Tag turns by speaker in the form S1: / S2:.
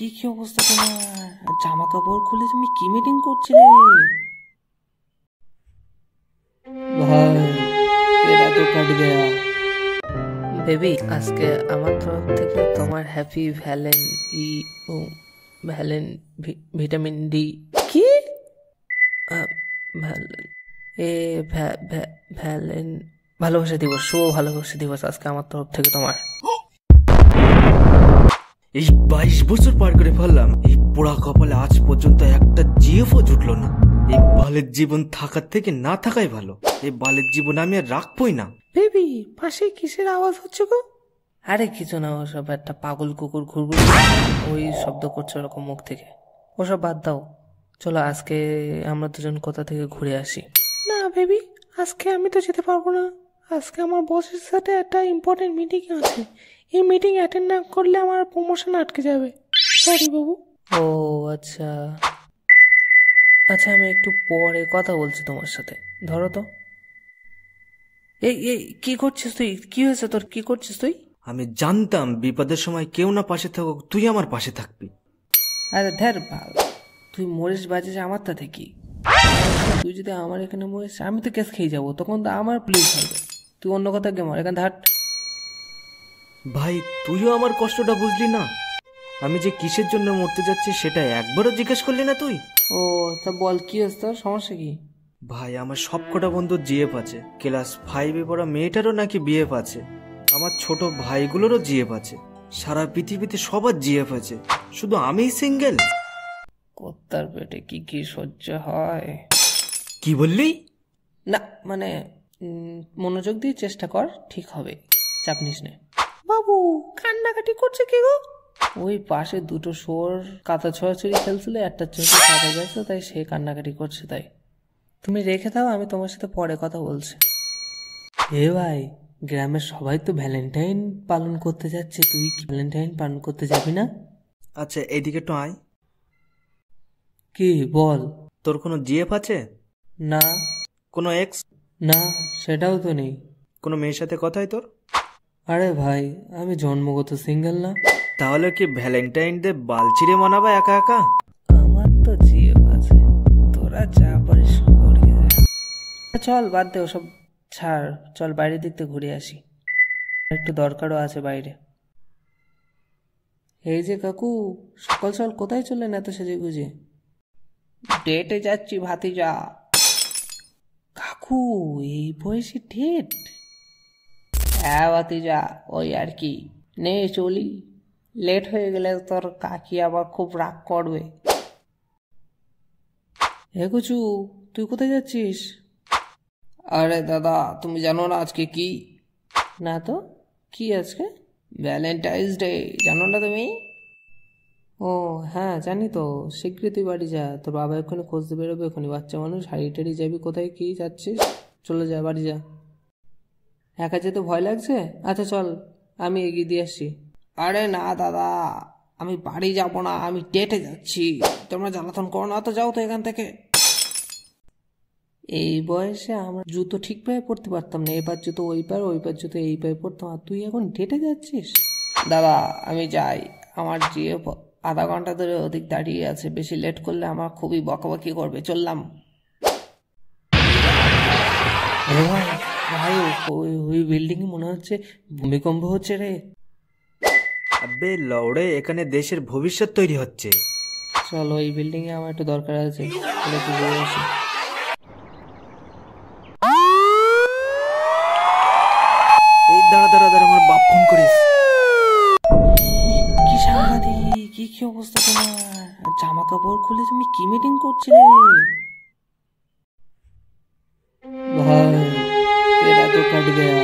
S1: কি অবস্থা তোমার? জামা কাপড় খুলে তুমি কি মিটিং করছিলে? ভাই তেরা তো কাট গয়া। বেবি, আজকে আমার তরফ থেকে তোমার হ্যাপি ই ও ভ্যালেন ভিটামিন ডি। কি ভ্যালেন এ ভ্যালেন ভালোবাসা দিবস, শুভ ভালোবাসা দিবস আজকে আমার তরফ থেকে তোমার।
S2: এই 22 বছর পার করে ফেললাম, এই পোড়া কপালে আজ পর্যন্ত একটা জিএফও জুটলো না। এই বালের জীবন থাকার থেকে না থাকাই ভালো। এই বালের জীবন আমি আর রাখবই না।
S1: বেবি, পাশে কিসের আওয়াজ হচ্ছে গো? আরে কিছু না, ওসব একটা পাগল কুকুর ঘুরঘুর ওই শব্দ করছে ওরকম মুখ থেকে। ওসব বাদ দাও, চলো আজকে আমরা দুজন কোথা থেকে ঘুরে আসি। না বেবি, আজকে আমি তো যেতে পারবো না। আজকে আমার বসের সাথে একটা ইম্পর্টেন্ট মিটিং আছে। এই মিটিং অ্যাটেন্ড না করলে আমার প্রমোশন আটকে যাবে। সরি বাবু। ও আচ্ছা আচ্ছা, আমি একটু পরে কথা বলছি তোমার সাথে। ধরো তো। এই এই কি করছিস তুই? কি হয়েছে তোর? কি করছিস তুই?
S2: আমি জানতাম বিপদের সময় কেউ না পাশে থাকুক, তুই আমার পাশে থাকবি।
S1: আরে ধ্যার বাল, তুই মরিস বাজিস আমার তাতে কি? তুই যদি আমার এখানে মরিস আমি তো কেস খেয়ে যাবো, তখন তো আমার পুলিশ হবে। তুই অন্য কথা কে মর, এখান হাট।
S2: ভাই তুইও আমার কষ্টটা বুঝলি না? আমি যে কিসের জন্য মরতে যাচ্ছি সেটা একবারও জিজ্ঞেস করলি না তুই?
S1: ও তা বল, কি হচ্ছে তোর? সমস্যা কি?
S2: ভাই আমার সব কটা বন্ধু জিএফ আছে, ক্লাস 5-এ পড়া মেয়েটারও নাকি বিএফ আছে, আমার ছোট ভাইগুলোরও জিএফ আছে, সারা পৃথিবীতে সবার জিএফ আছে, শুধু আমিই সিঙ্গেল।
S1: কোত্তার পেটে কি কি সহ্য হয়?
S2: কি বললি?
S1: না মানে মনোযোগ দিয়ে চেষ্টা কর, ঠিক হবে, চাপ নিস নে। বাবু কান্নাকাটি করছে কি গো? ওই পাশে দুটো শোর কাঁথা ছোঁড়াছুড়ি খেলছিল, একটা চোখে কাঁথা গেছে তাই সে কান্নাকাটি করছে। তাই তুমি রেখে দাও, আমি তোমার সাথে পরে কথা বলছি। এ ভাই, গ্রামের সবাই তো ভ্যালেন্টাইন পালন করতে যাচ্ছে, তুই কি ভ্যালেন্টাইন পালন করতে যাবি না?
S2: আচ্ছা এইদিকে একটু আয়।
S1: কি বল।
S2: তোর কোনো জিএফ আছে?
S1: না।
S2: কোনো এক্স?
S1: না, সেটাও তো নেই।
S2: কোনো মেয়ের সাথে কথাই তোর?
S1: আরে ভাই, আমি জন্মগত সিঙ্গেল না।
S2: তাহলে কি ভ্যালেন্টাইন ডে বালচিরে মানাবা একা একা?
S1: আমার তো জিএফ আছে, তোরা যা পারিস করিয়ে দে। চল বাদ দে ওসব, ছাড়, চল বাইরের দিক থেকে ঘুরে আসি, একটু দরকারও আছে বাইরে। এই যে কাকু, সকাল সকাল কোথায় চললেন এত সেজে গুজে? ডেটে যাচ্ছি ভাতিজা। কাকু এই বয়সে ডেট? হ্যাঁ ভাতিজা, ওই আর কি, নে চলি, লেট হয়ে গেলে তোর কাকি আবার খুব রাগ করবে। হে কুচু, তুই কোথায় যাচ্ছিস? আরে দাদা, তুমি জানো না আজকে কি? না তো, কি আজকে? ভ্যালেন্টাইন্স ডে, জানো না তুমি? ও হ্যাঁ জানি তো, শীঘ্রই তুই বাড়ি যা, তোর বাবা এক্ষুনি খুঁজতে বেরোবে, এক্ষুনি বাচ্চা মানুষ, হাড়ি টাড়ি যাবি কোথায়, কি যাচ্ছিস? চলে যা, বাড়ি যা। একা যেতে ভয় লাগছে? আচ্ছা চল, আমি এগিয়ে দিয়ে আসছি। আরে না দাদা, আমি বাড়ি যাব না, আমি ডেটে যাচ্ছি, তোমরা জ্বালাতন করো না তো, যাও তো এখান থেকে। এই বয়সে আমরা জুতো ঠিক পায়ে পড়তে পারতাম না, এবার জুতো ওই পার, ওই পার জুতো এই পায়ে পড়তাম, আর তুই এখন ডেটে যাচ্ছিস? দাদা আমি যাই, আমার জিএ আধা ঘন্টা ধরে ওদিক দাঁড়িয়ে আছে, বেশি লেট করলে আমার খুবই বকাবকি করবে, চললাম। ভাই ওই বিল্ডিং এ মনে হচ্ছে ভূমিকম্প হচ্ছে রে।
S2: আবে লওড়ে, এখানে দেশের ভবিষ্যৎ তৈরি হচ্ছে।
S1: চলো এই বিল্ডিং এ আমার একটু দরকার আছে, চলো একটু ঘুরে আসি।
S2: এই দাঁড়া দাঁড়া দাঁড়া, আমার বাপ ফোন করিস।
S1: কি সাংঘাতিক, কি অবস্থা তোমার? জামা কাপড় খুলে তুমি কি মিটিং করছিলে? ভাই তেরা তো কাট গয়া।